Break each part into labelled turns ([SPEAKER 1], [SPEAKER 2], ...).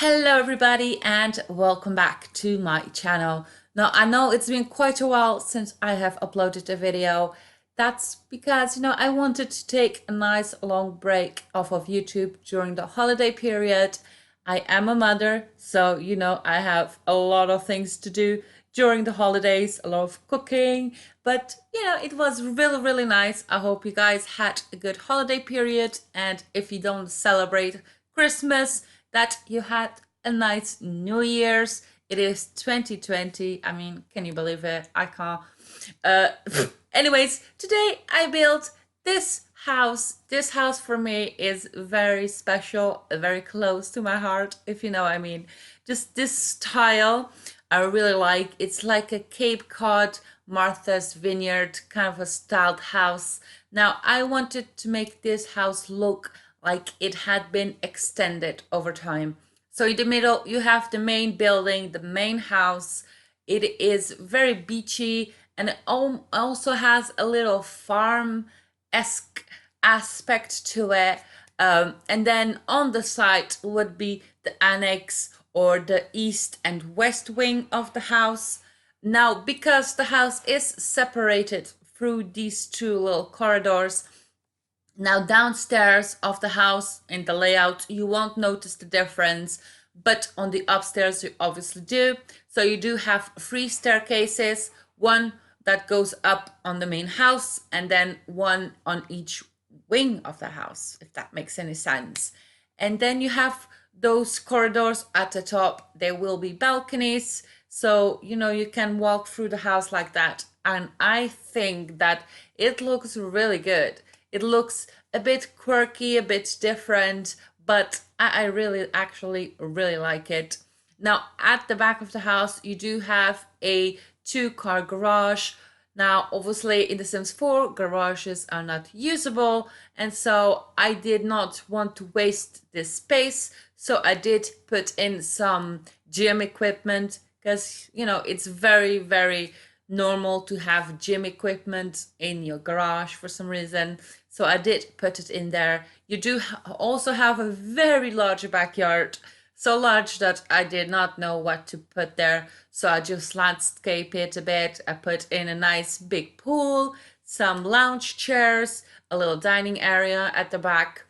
[SPEAKER 1] Hello everybody and welcome back to my channel. Now I know it's been quite a while since I have uploaded a video. That's because I wanted to take a nice long break off of YouTube during the holiday period. I am a mother, so I have a lot of things to do during the holidays, a lot of cooking, but it was really nice. I hope you guys had a good holiday period, and if you don't celebrate Christmas, that you had a nice New Year's. It is 2020. I mean, can you believe it? I can't. Uh, Anyways, today I built this house. This house for me is very special, very close to my heart, if you know what I mean. Just this style I really like. It's like a Cape Cod Martha's Vineyard kind of a styled house. Now, I wanted to make this house look like it had been extended over time. So in the middle, you have the main building, the main house. It is very beachy and it also has a little farm-esque aspect to it. And then on the side would be the annex or the east and west wing of the house. Now, because the house is separated through these two little corridors, now downstairs of the house in the layout, you won't notice the difference, but on the upstairs you obviously do. So you do have three staircases, one that goes up on the main house and then one on each wing of the house, if that makes any sense. And then you have those corridors at the top. There will be balconies, so you can walk through the house like that. And I think that it looks really good. It looks a bit quirky, a bit different, but I really actually really like it. Now, at the back of the house, you do have a two-car garage. Now, obviously, in The Sims 4, garages are not usable, and so I did not want to waste this space. So I did put in some gym equipment because, it's very normal to have gym equipment in your garage for some reason. So I did put it in there. You do also have a very large backyard, so large that I did not know what to put there. So I just landscape it a bit. I put in a nice big pool, some lounge chairs, a little dining area at the back.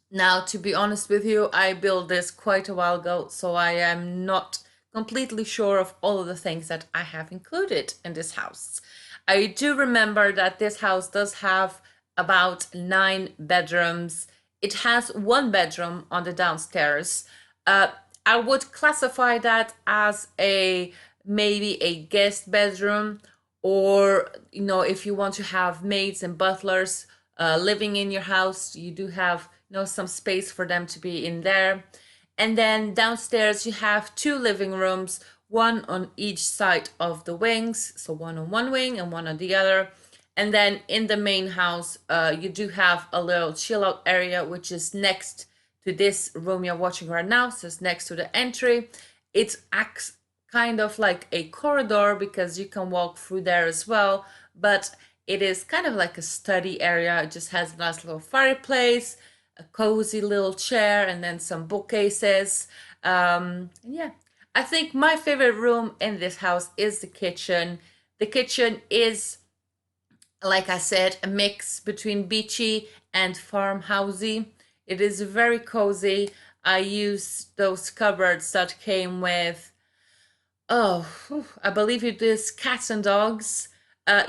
[SPEAKER 1] Now, to be honest with you, I built this quite a while ago, so I am not completely sure of all of the things that I have included in this house. I do remember that this house does have about 9 bedrooms. It has one bedroom on the downstairs. I would classify that as a maybe a guest bedroom, or if you want to have maids and butlers living in your house, you do have some space for them to be in there. And then downstairs you have two living rooms, one on each side of the wings, so one on one wing and one on the other. And then in the main house, you do have a little chill out area, which is next to this room you're watching right now. So it's next to the entry. It acts kind of like a corridor because you can walk through there as well. But it is kind of like a study area. It just has a nice little fireplace, a cozy little chair, and then some bookcases. Yeah, I think my favorite room in this house is the kitchen. The kitchen is, like I said, a mix between beachy and farmhousey. It is very cozy. I use those cupboards that came with, oh, I believe it is cats and dogs.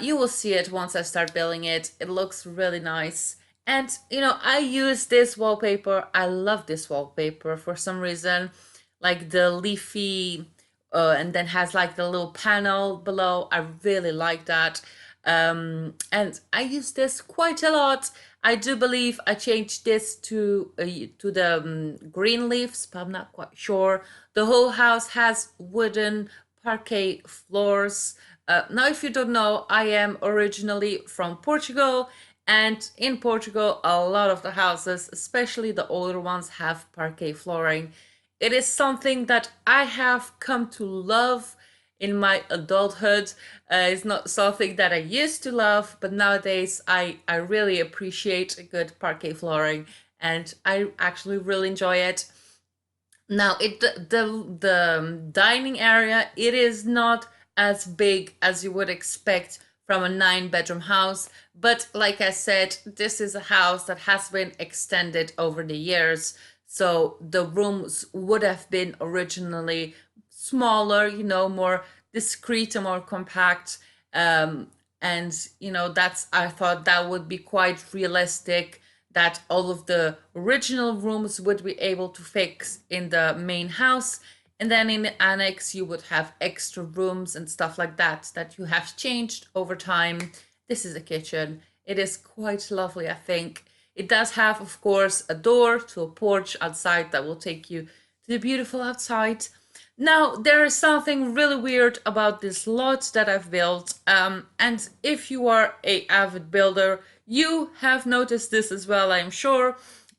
[SPEAKER 1] You will see it once I start building it. It looks really nice. And, I use this wallpaper. I love this wallpaper for some reason. Like the leafy, and then has like the little panel below. I really like that. And I use this quite a lot. I do believe I changed this to the green leaves, but I'm not quite sure. The whole house has wooden parquet floors. Now, if you don't know, I am originally from Portugal, and in Portugal, a lot of the houses, especially the older ones, have parquet flooring. It is something that I have come to love in my adulthood. It's not something that I used to love, but nowadays I really appreciate a good parquet flooring and I actually really enjoy it. Now, the dining area, it is not as big as you would expect from a 9 bedroom house, but like I said, this is a house that has been extended over the years, so the rooms would have been originally smaller, more discreet and more compact. Um, and that's, I thought that would be quite realistic, that all of the original rooms would be able to fix in the main house, and then in the annex you would have extra rooms and stuff like that that you have changed over time. This is a kitchen. It is quite lovely, I think. It does have, of course, a door to a porch outside that will take you to the beautiful outside. Now, there is something really weird about this lot that I've built, and if you are a avid builder, you have noticed this as well, I'm sure.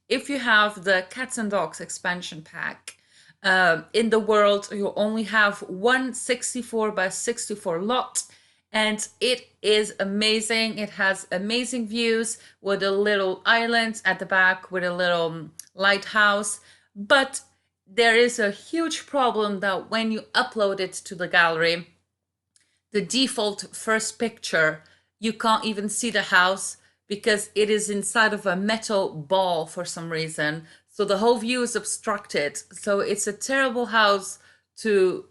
[SPEAKER 1] If you have the Cats and Dogs expansion pack, in the world, you only have one 64 by 64 lot, and it is amazing. It has amazing views with a little island at the back with a little lighthouse, but there is a huge problem that when you upload it to the gallery, the default first picture, you can't even see the house because it is inside of a metal ball for some reason. So the whole view is obstructed. So it's a terrible house to,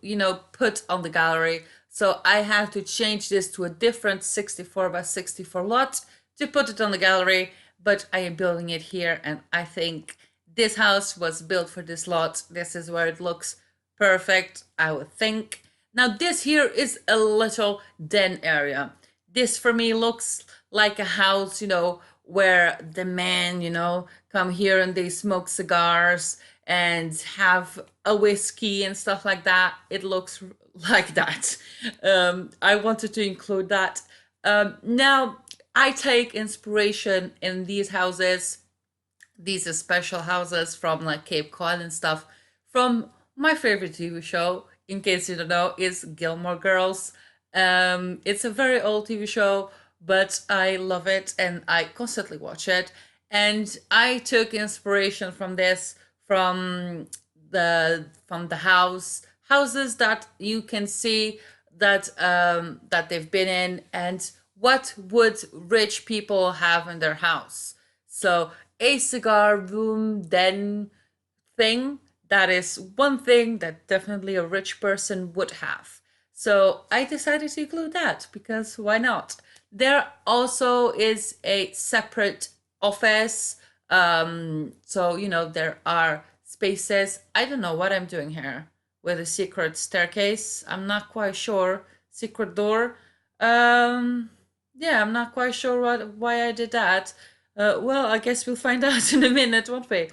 [SPEAKER 1] put on the gallery. So I had to change this to a different 64 by 64 lot to put it on the gallery, but I am building it here, and I think this house was built for this lot. This is where it looks perfect, I would think. Now this here is a little den area. This for me looks like a house, where the men, come here and they smoke cigars and have a whiskey and stuff like that. It looks like that. I wanted to include that. Now, I take inspiration in these houses, these are special houses from like Cape Cod and stuff, from my favorite TV show, in case you don't know, is Gilmore Girls. It's a very old TV show, but I love it and I constantly watch it. And I took inspiration from this, from the houses that you can see that they've been in, and what would rich people have in their house. So a cigar room den thing, that is one thing that definitely a rich person would have. So I decided to include that because why not? There also is a separate office. So, there are spaces. I don't know what I'm doing here with a secret staircase. I'm not quite sure. Secret door. Yeah, I'm not quite sure why I did that. Well, I guess we'll find out in a minute, won't we?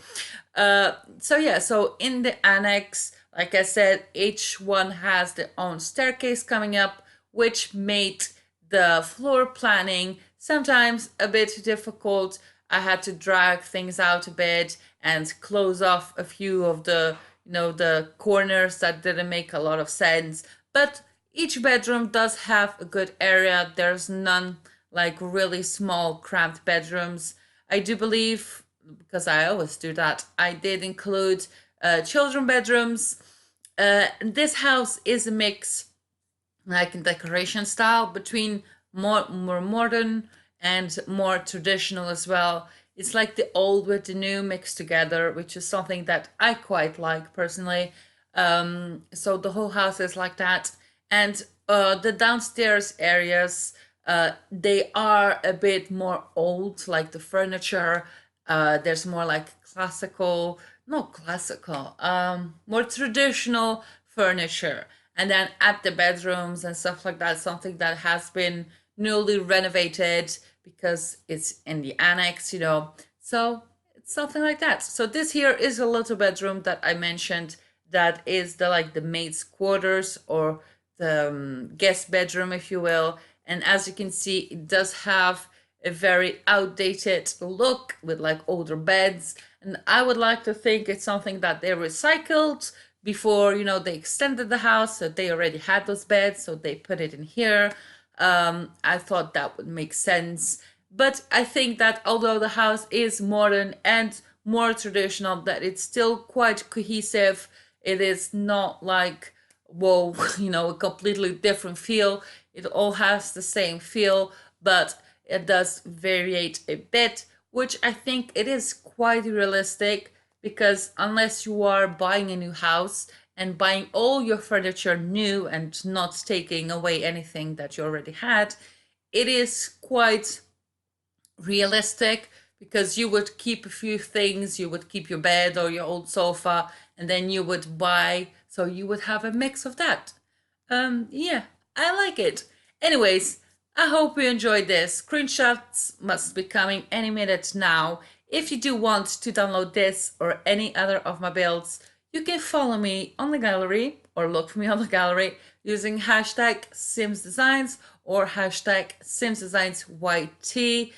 [SPEAKER 1] So yeah, so in the annex, like I said, each one has their own staircase coming up, which made the floor planning sometimes a bit difficult. I had to drag things out a bit and close off a few of the corners that didn't make a lot of sense. But each bedroom does have a good area. There's none like really small, cramped bedrooms. I do believe, because I always do that, I did include children bedrooms. This house is a mix, like in decoration style, between more modern and more traditional as well. It's like the old with the new mixed together, which is something that I quite like personally. So the whole house is like that. And the downstairs areas, they are a bit more old, like the furniture. There's more like classical, not classical, more traditional furniture. And then at the bedrooms and stuff like that, something that has been newly renovated because it's in the annex. So it's something like that. So this here is a little bedroom that I mentioned, that is the maid's quarters, or the guest bedroom, if you will. And as you can see, it does have a very outdated look with like older beds. And I would like to think it's something that they recycled before, they extended the house, so they already had those beds, so they put it in here. I thought that would make sense. But I think that although the house is modern and more traditional, that it's still quite cohesive. It is not like, whoa, a completely different feel. It all has the same feel, but it does variate a bit, which I think it is quite realistic, because unless you are buying a new house and buying all your furniture new and not taking away anything that you already had, it is quite realistic, because you would keep a few things. You would keep your bed or your old sofa, and then you would buy, so you would have a mix of that. Yeah, I like it. Anyways, I hope you enjoyed this. Screenshots must be coming any minute now. If you do want to download this or any other of my builds, you can follow me on the gallery or look for me on the gallery using hashtag SimsDesigns or hashtag SimsDesignsYT.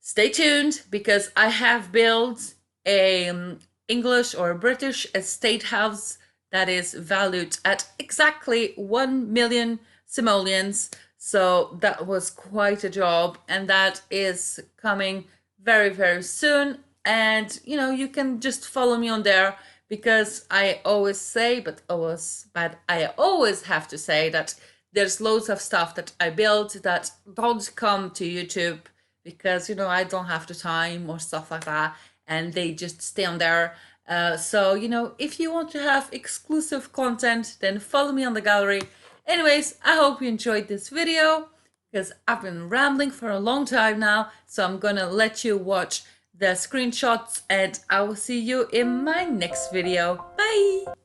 [SPEAKER 1] Stay tuned, because I have built a English or British estate house that is valued at exactly 1 million simoleons. So that was quite a job, and that is coming very, very soon. And you can just follow me on there, because I always say, but I always have to say that there's loads of stuff that I built that don't come to YouTube, because I don't have the time or stuff like that, and they just stay on there. So if you want to have exclusive content, then follow me on the gallery. Anyways, I hope you enjoyed this video, because I've been rambling for a long time now, so I'm gonna let you watch the screenshots, and I will see you in my next video. Bye!